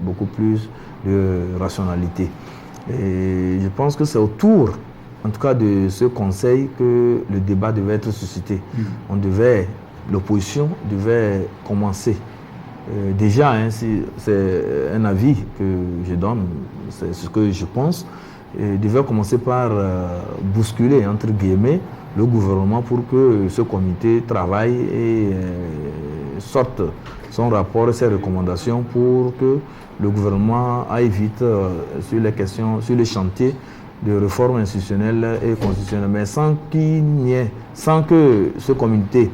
beaucoup plus de rationalité. Et je pense que c'est autour, en tout cas, de ce conseil que le débat devait être suscité. L'opposition devait commencer. Déjà, c'est un avis que je donne, c'est ce que je pense, devait commencer par bousculer, entre guillemets, le gouvernement pour que ce comité travaille et sorte son rapport et ses recommandations pour que le gouvernement aille vite sur les questions, sur les chantiers de réforme institutionnelle et constitutionnelle, mais sans que ce comité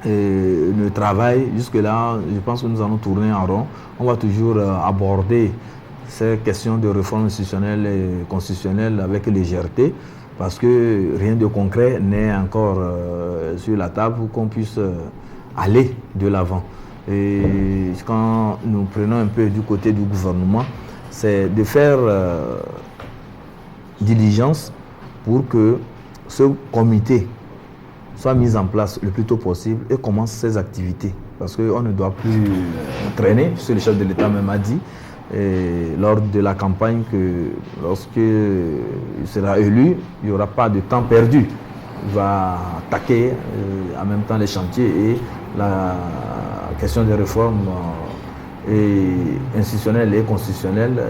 ne travaille jusque-là, je pense que nous allons tourner en rond. On va toujours aborder ces questions de réforme institutionnelle et constitutionnelle avec légèreté, parce que rien de concret n'est encore sur la table pour qu'on puisse aller de l'avant. Et quand nous prenons un peu du côté du gouvernement, c'est de faire diligence pour que ce comité soit mis en place le plus tôt possible et commence ses activités. Parce qu'on ne doit plus traîner, puisque le chef de l'État même a dit lors de la campagne que lorsqu'il sera élu, il n'y aura pas de temps perdu. Il va attaquer en même temps les chantiers et la question des réformes institutionnelles et constitutionnelles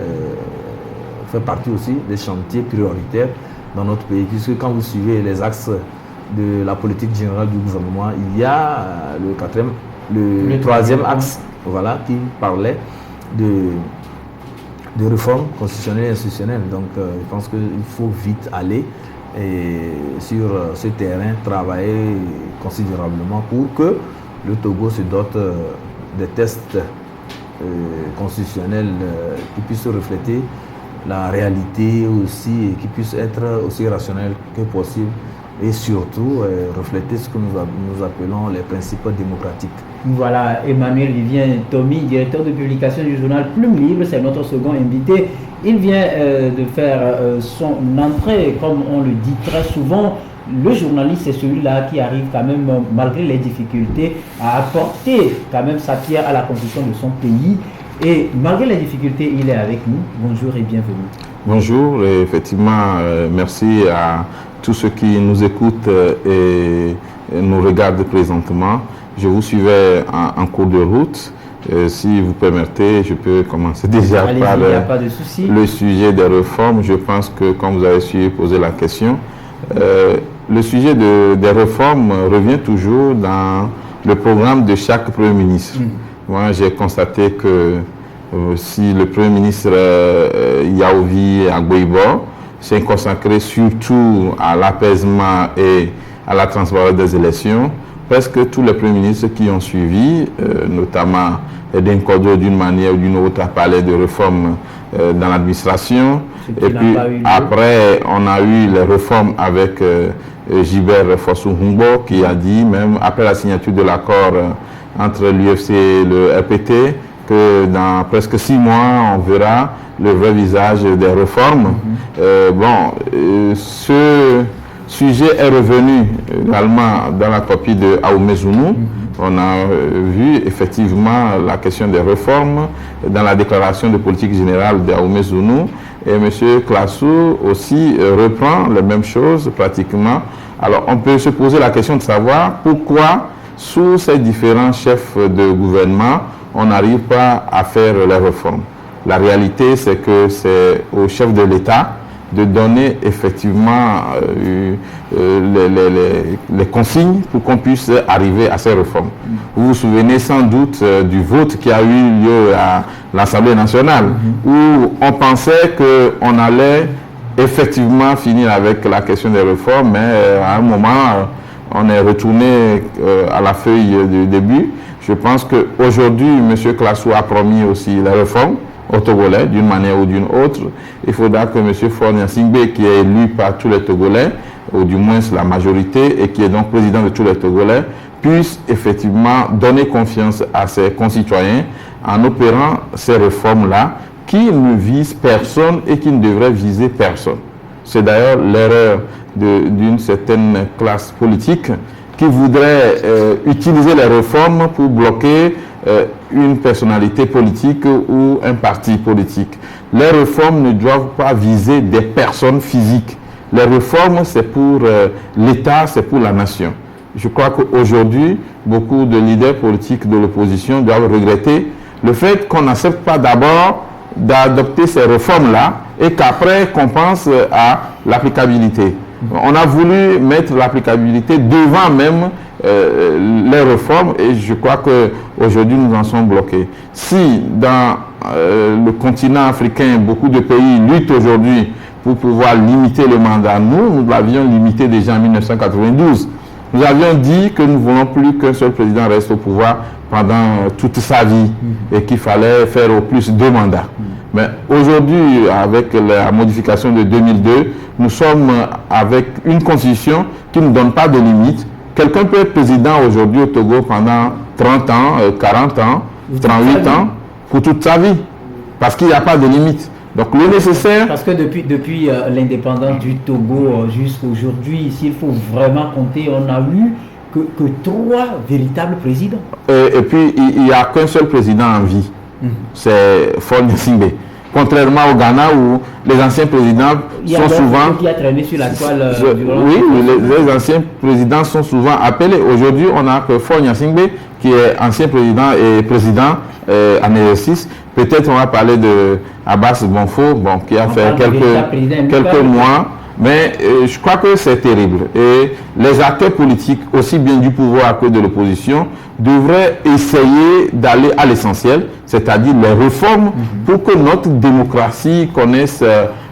fait partie aussi des chantiers prioritaires dans notre pays. Puisque quand vous suivez les axes de la politique générale du gouvernement, il y a le troisième axe, voilà, qui parlait de réformes constitutionnelles et institutionnelles. Donc je pense qu'il faut vite aller sur ce terrain, travailler considérablement pour que le Togo se dote des tests constitutionnels qui puissent refléter la réalité aussi et qui puissent être aussi rationnels que possible et surtout refléter ce que nous appelons les principes démocratiques. Voilà, Emmanuel Vivien Tommy, directeur de publication du journal Plume Libre, c'est notre second invité. Il vient de faire son entrée, comme on le dit très souvent. Le journaliste, c'est celui-là qui arrive quand même, malgré les difficultés, à apporter quand même sa pierre à la construction de son pays. Et malgré les difficultés, il est avec nous. Bonjour et bienvenue. Bonjour, et effectivement, merci à tous ceux qui nous écoutent et nous regardent présentement. Je vous suivais en cours de route. Si vous permettez, je peux commencer déjà par le sujet des réformes. Je pense que, comme vous avez su poser la question, le sujet des réformes revient toujours dans le programme de chaque Premier ministre. Moi, j'ai constaté que si le Premier ministre Yaovi Agboibo s'est consacré surtout à l'apaisement et à la transparence des élections, presque tous les premiers ministres qui ont suivi, notamment Eden Kodjo d'une manière ou d'une autre, a parlé de réformes dans l'administration. Et puis après, on a eu les réformes avec Gilbert Fossou-Humbo qui a dit, même après la signature de l'accord entre l'UFC et le RPT, que dans presque 6 mois, on verra le vrai visage des réformes. Ce sujet est revenu également dans la copie de Aoumé Zounou. On a vu effectivement la question des réformes dans la déclaration de politique générale d'Aoumé Zounou. Et M. Klassou aussi reprend les mêmes choses pratiquement. Alors on peut se poser la question de savoir pourquoi sous ces différents chefs de gouvernement, on n'arrive pas à faire les réformes. La réalité, c'est que c'est au chef de l'État de donner effectivement les consignes pour qu'on puisse arriver à ces réformes. Vous vous souvenez sans doute du vote qui a eu lieu à l'Assemblée nationale, où on pensait qu'on allait effectivement finir avec la question des réformes, mais à un moment, on est retourné à la feuille du début. Je pense qu'aujourd'hui, M. Klassou a promis aussi les réformes au Togolais, d'une manière ou d'une autre. Il faudra que M. Fornia Singbe, qui est élu par tous les Togolais, ou du moins la majorité, et qui est donc président de tous les Togolais, puisse effectivement donner confiance à ses concitoyens en opérant ces réformes-là qui ne visent personne et qui ne devraient viser personne. C'est d'ailleurs l'erreur d'une certaine classe politique qui voudrait utiliser les réformes pour bloquer une personnalité politique ou un parti politique. Les réformes ne doivent pas viser des personnes physiques. Les réformes, c'est pour l'État, c'est pour la nation. Je crois qu'aujourd'hui, beaucoup de leaders politiques de l'opposition doivent regretter le fait qu'on n'accepte pas d'abord d'adopter ces réformes-là et qu'après qu'on pense à l'applicabilité. On a voulu mettre l'applicabilité devant même les réformes et je crois qu'aujourd'hui nous en sommes bloqués. Si dans le continent africain, beaucoup de pays luttent aujourd'hui pour pouvoir limiter le mandat, nous l'avions limité déjà en 1992. Nous avions dit que nous ne voulons plus qu'un seul président reste au pouvoir pendant toute sa vie et qu'il fallait faire au plus 2 mandats. Mais aujourd'hui, avec la modification de 2002, nous sommes avec une constitution qui ne donne pas de limite. Quelqu'un peut être président aujourd'hui au Togo pendant 30 ans, 40 ans, 38 ans, pour toute sa vie, parce qu'il n'y a pas de limite. Donc le nécessaire... Parce que depuis l'indépendance du Togo jusqu'à aujourd'hui, s'il faut vraiment compter, on a eu que 3 véritables présidents. Et puis, il n'y a qu'un seul président en vie, c'est Faure Gnassingbé. Contrairement au Ghana où les anciens présidents sont souvent... Qui a traîné sur la toile oui, les anciens présidents sont souvent appelés. Aujourd'hui, on a que Faure Gnassingbé, qui est ancien président et président en exercice. Peut-être on va parler de Abbas Bonfo, qui a fait quelques mois. Mais je crois que c'est terrible. Et les acteurs politiques, aussi bien du pouvoir que de l'opposition, devraient essayer d'aller à l'essentiel, c'est-à-dire les réformes, pour que notre démocratie connaisse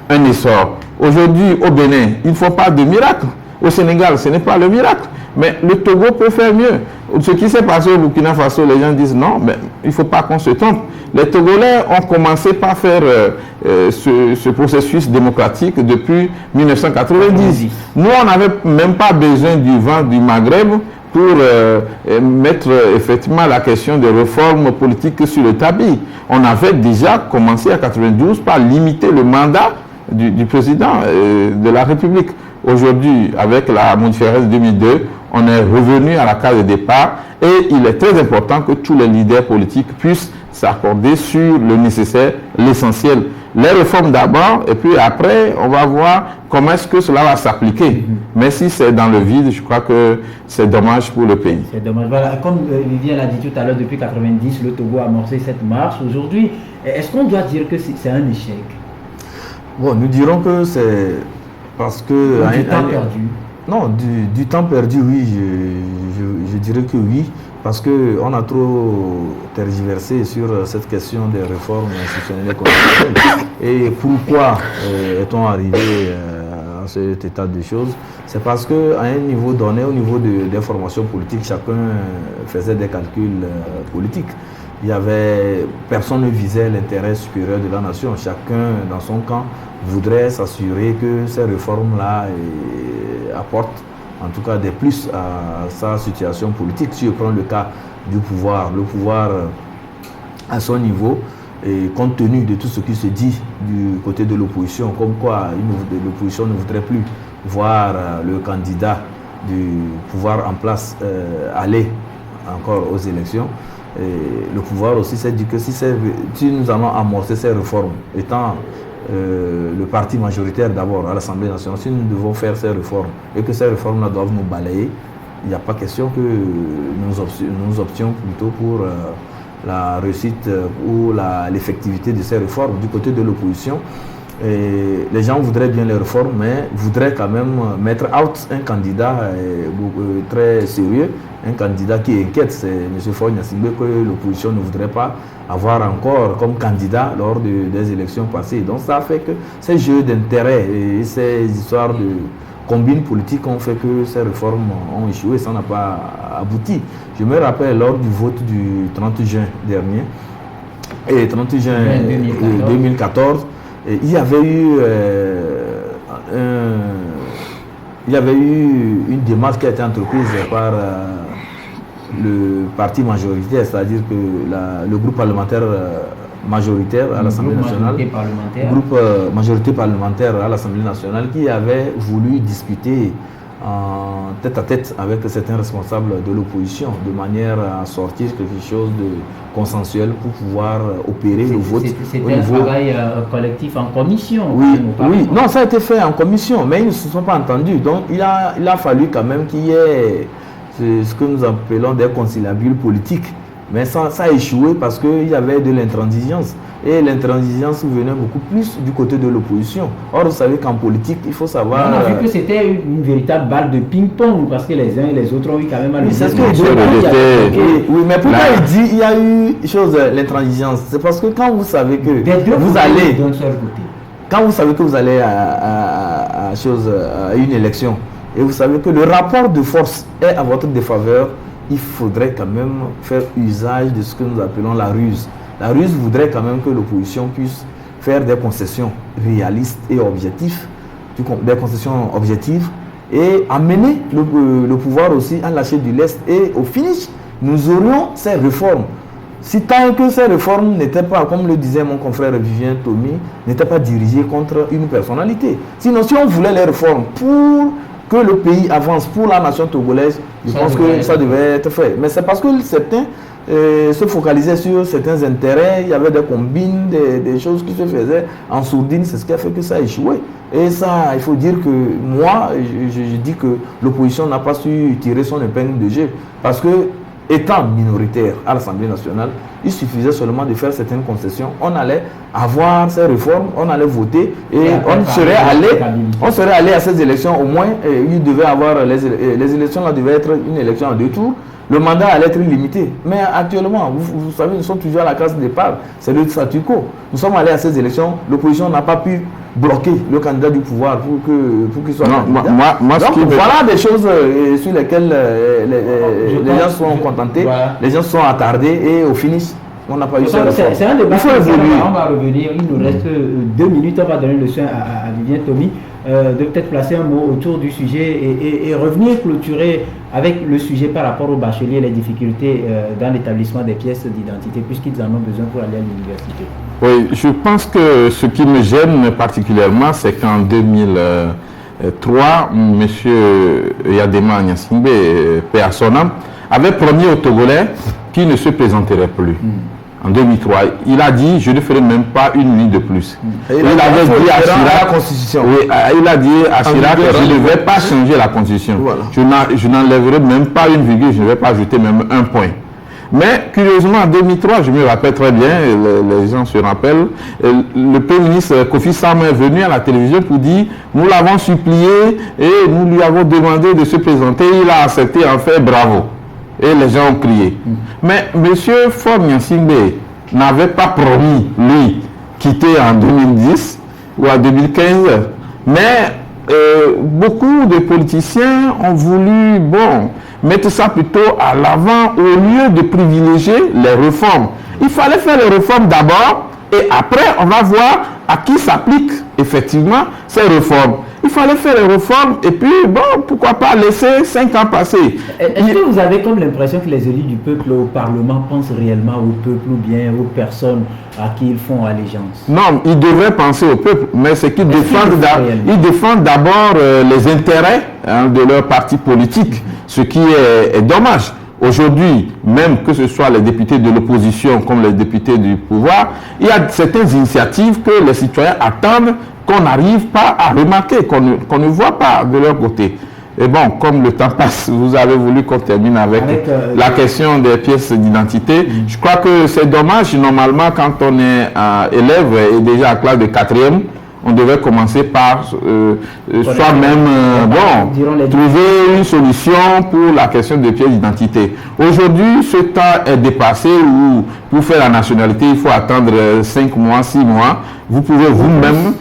un essor. Aujourd'hui, au Bénin, il ne faut pas de miracle. Au Sénégal, ce n'est pas le miracle. Mais le Togo peut faire mieux. Ce qui s'est passé au Burkina Faso, les gens disent non, mais il ne faut pas qu'on se trompe. Les Togolais ont commencé par faire ce processus démocratique depuis 1990. Nous, on n'avait même pas besoin du vent du Maghreb pour mettre effectivement la question des réformes politiques sur le tapis. On avait déjà commencé en 92 par limiter le mandat du président de la République. Aujourd'hui, avec la modification de 2002, on est revenu à la case de départ et il est très important que tous les leaders politiques puissent s'accorder sur le nécessaire, l'essentiel. Les réformes d'abord et puis après, on va voir comment est-ce que cela va s'appliquer. Mais si c'est dans le vide, je crois que c'est dommage pour le pays. C'est dommage. Voilà, comme Vivien l'a dit tout à l'heure, depuis 1990, le Togo a amorcé cette marche. Aujourd'hui, est-ce qu'on doit dire que c'est un échec? Bon, nous dirons que c'est parce que... Du temps perdu. Non, du temps perdu, oui, je dirais que oui, parce qu'on a trop tergiversé sur cette question des réformes institutionnelles et constitutionnelles. Et pourquoi est-on arrivé à cet état de choses? C'est parce qu'à un niveau donné, au niveau des formations politiques, chacun faisait des calculs politiques. Personne ne visait l'intérêt supérieur de la nation. Chacun, dans son camp, voudrait s'assurer que ces réformes-là apportent en tout cas des plus à sa situation politique. Si je prends le cas du pouvoir, le pouvoir à son niveau, et compte tenu de tout ce qui se dit du côté de l'opposition, comme quoi l'opposition ne voudrait plus voir le candidat du pouvoir en place aller encore aux élections, et le pouvoir aussi s'est dit que si nous allons amorcer ces réformes, étant le parti majoritaire d'abord à l'Assemblée nationale, si nous devons faire ces réformes et que ces réformes-là doivent nous balayer, il n'y a pas question que nous options plutôt pour la réussite ou l'effectivité de ces réformes. Du côté de l'opposition, les gens voudraient bien les réformes, mais voudraient quand même mettre out un candidat très sérieux, un candidat qui inquiète. C'est M. Faure Gnassingbé que l'opposition ne voudrait pas avoir encore comme candidat lors des élections passées. Donc ça fait que ces jeux d'intérêt et ces histoires de combines politiques ont fait que ces réformes ont échoué, ça n'a pas abouti. Je me rappelle lors du vote du 30 juin dernier, et 30 juin 2014, il y avait eu une démarche qui a été entreprise par le parti majoritaire, c'est-à-dire que le groupe parlementaire majoritaire à l'Assemblée nationale, groupe majorité parlementaire à l'Assemblée nationale, qui avait voulu discuter en tête-à-tête avec certains responsables de l'opposition, de manière à sortir quelque chose de consensuel pour pouvoir opérer le vote. C'était un travail collectif en commission. Oui, non, ça a été fait en commission, mais ils ne se sont pas entendus. Donc il a fallu quand même qu'il y ait ce que nous appelons des conciliabules politiques. Mais ça a échoué parce qu'il y avait de l'intransigeance. Et l'intransigeance venait beaucoup plus du côté de l'opposition. Or, vous savez qu'en politique, il faut savoir... On a vu que c'était une véritable balle de ping-pong parce que les uns et les autres ont eu quand même à le dire. Oui, mais pourquoi il dit qu'il y a eu l'intransigeance? C'est parce que quand vous savez que vous allez... Quand vous savez que vous allez à une élection et vous savez que le rapport de force est à votre défaveur, il faudrait quand même faire usage de ce que nous appelons la ruse. La ruse voudrait quand même que l'opposition puisse faire des concessions réalistes et objectives, des concessions objectives, et amener le pouvoir aussi à lâcher du lest. Et au finish, nous aurions ces réformes. Si tant que ces réformes n'étaient pas, comme le disait mon confrère Vivien Tomi, n'étaient pas dirigées contre une personnalité. Sinon, si on voulait les réformes pour que le pays avance, pour la nation togolaise, je pense que ça devait être fait. Mais c'est parce que certains se focalisaient sur certains intérêts, il y avait des combines, des choses qui se faisaient en sourdine, c'est ce qui a fait que ça a échoué. Et ça, il faut dire que moi, je dis que l'opposition n'a pas su tirer son épingle de jeu. Parce que, étant minoritaire à l'Assemblée nationale, il suffisait seulement de faire certaines concessions. On allait avoir ces réformes, on allait voter et on serait allé à ces élections. Au moins, il devait avoir les élections là devaient être une élection en 2 tours. Le mandat allait être limité. Mais actuellement, vous savez, nous sommes toujours à la case de départ. C'est le statu quo. Nous sommes allés à ces élections. L'opposition n'a pas pu bloquer le candidat du pouvoir pour qu'il soit candidat. Donc voilà des choses sur lesquelles les gens sont contentés, les gens sont attardés et au finish, on n'a pas eu ça. C'est un débat. On va revenir. Il nous reste 2 minutes. On va donner le soin à Vivien Tomi de peut-être placer un mot autour du sujet et revenir clôturer avec le sujet par rapport aux bacheliers, les difficultés dans l'établissement des pièces d'identité, puisqu'ils en ont besoin pour aller à l'université. Oui, je pense que ce qui me gêne particulièrement, c'est qu'en 2003, M. Yadema Nyasingbe, paix à son âme, avait promis aux Togolais qu'il ne se présenterait plus. En 2003, il a dit, je ne ferai même pas une nuit de plus. Il avait dit à Chirac, il a dit à Chirac que je ne vais pas changer la constitution. Voilà. Je n'enlèverai même pas une virgule, je ne vais pas ajouter même un point. Mais curieusement, en 2003, je me rappelle très bien, les gens se rappellent, le Premier ministre Kofi Sam est venu à la télévision pour dire, nous l'avons supplié et nous lui avons demandé de se présenter. Il a accepté, en fait, bravo. Et les gens ont crié. Mais M. Faure Nyasingbe n'avait pas promis, lui, quitter en 2010 ou en 2015. Mais beaucoup de politiciens ont voulu, mettre ça plutôt à l'avant au lieu de privilégier les réformes. Il fallait faire les réformes d'abord et après, on va voir à qui s'appliquent effectivement ces réformes. Il fallait faire les réformes et puis, pourquoi pas laisser 5 ans passer. Est-ce que vous avez comme l'impression que les élus du peuple au Parlement pensent réellement au peuple ou bien aux personnes à qui ils font allégeance? Non, ils devraient penser au peuple, mais c'est qu'ils défendent d'abord les intérêts de leur parti politique, ce qui est dommage. Aujourd'hui, même que ce soit les députés de l'opposition comme les députés du pouvoir, il y a certaines initiatives que les citoyens attendent qu'on n'arrive pas à remarquer, qu'on ne voit pas de leur côté. Et bon, comme le temps passe, vous avez voulu qu'on termine avec la question des pièces d'identité. Je crois que c'est dommage. Normalement, quand on est élève et déjà à classe de 4e, on devait commencer par soi-même trouver une solution pour la question des pièces d'identité. Aujourd'hui, ce temps est dépassé où pour faire la nationalité, il faut attendre 5 mois, 6 mois. Vous pouvez vous-même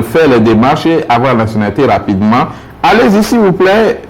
faire les démarches et avoir la nationalité rapidement. Allez-y, s'il vous plaît,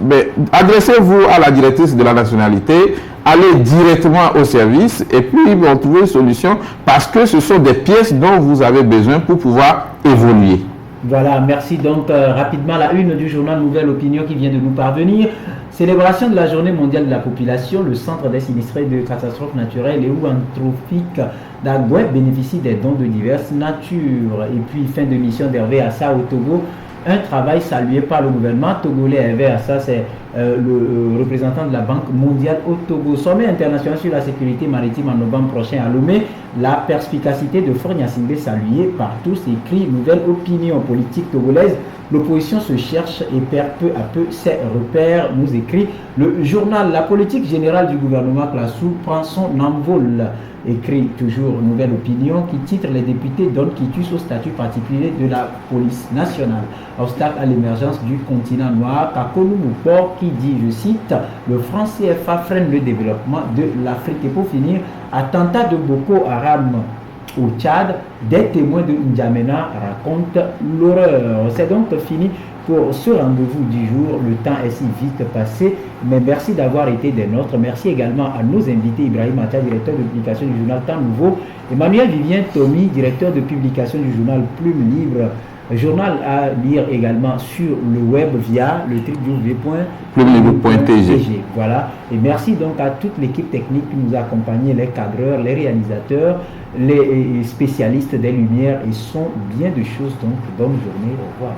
adressez-vous à la directrice de la nationalité, allez directement au service et puis ils vont trouver une solution parce que ce sont des pièces dont vous avez besoin pour pouvoir évoluer. Voilà, merci. Donc, rapidement, la une du journal Nouvelle Opinion qui vient de nous parvenir. Célébration de la journée mondiale de la population, le centre des sinistrés de catastrophes naturelles et ou anthropiques d'Agoué bénéficie des dons de diverses natures. Et puis, fin de mission d'Hervé Assa au Togo. Un travail salué par le gouvernement togolais. Hervé Assa, c'est le représentant de la Banque mondiale au Togo. Sommet international sur la sécurité maritime en novembre prochain à Lomé. La perspicacité de Faure Nyasingbe saluée par tous, écrit Nouvelle Opinion politique togolaise. L'opposition se cherche et perd peu à peu ses repères, nous écrit le journal. La politique générale du gouvernement Klassou prend son envol, écrit toujours Nouvelle Opinion, qui titre les députés donnent quitus au statut particulier de la police nationale. Obstacle à l'émergence du continent noir, Kakonou Moupor qui dit, je cite, le franc CFA freine le développement de l'Afrique. Et pour finir, attentat de Boko Haram au Tchad, des témoins de N'Djamena racontent l'horreur. C'est donc fini pour ce rendez-vous du jour. Le temps est si vite passé, mais merci d'avoir été des nôtres. Merci également à nos invités, Ibrahim Atta, directeur de publication du journal Temps Nouveau, Emmanuel Vivien Tommy, directeur de publication du journal Plume Libre, journal à lire également sur le web via le www.plumelibre.tg. Voilà, et merci donc à toute l'équipe technique qui nous a accompagnés, les cadreurs, les réalisateurs, les spécialistes des lumières et son, bien de choses. Donc bonne journée, au revoir.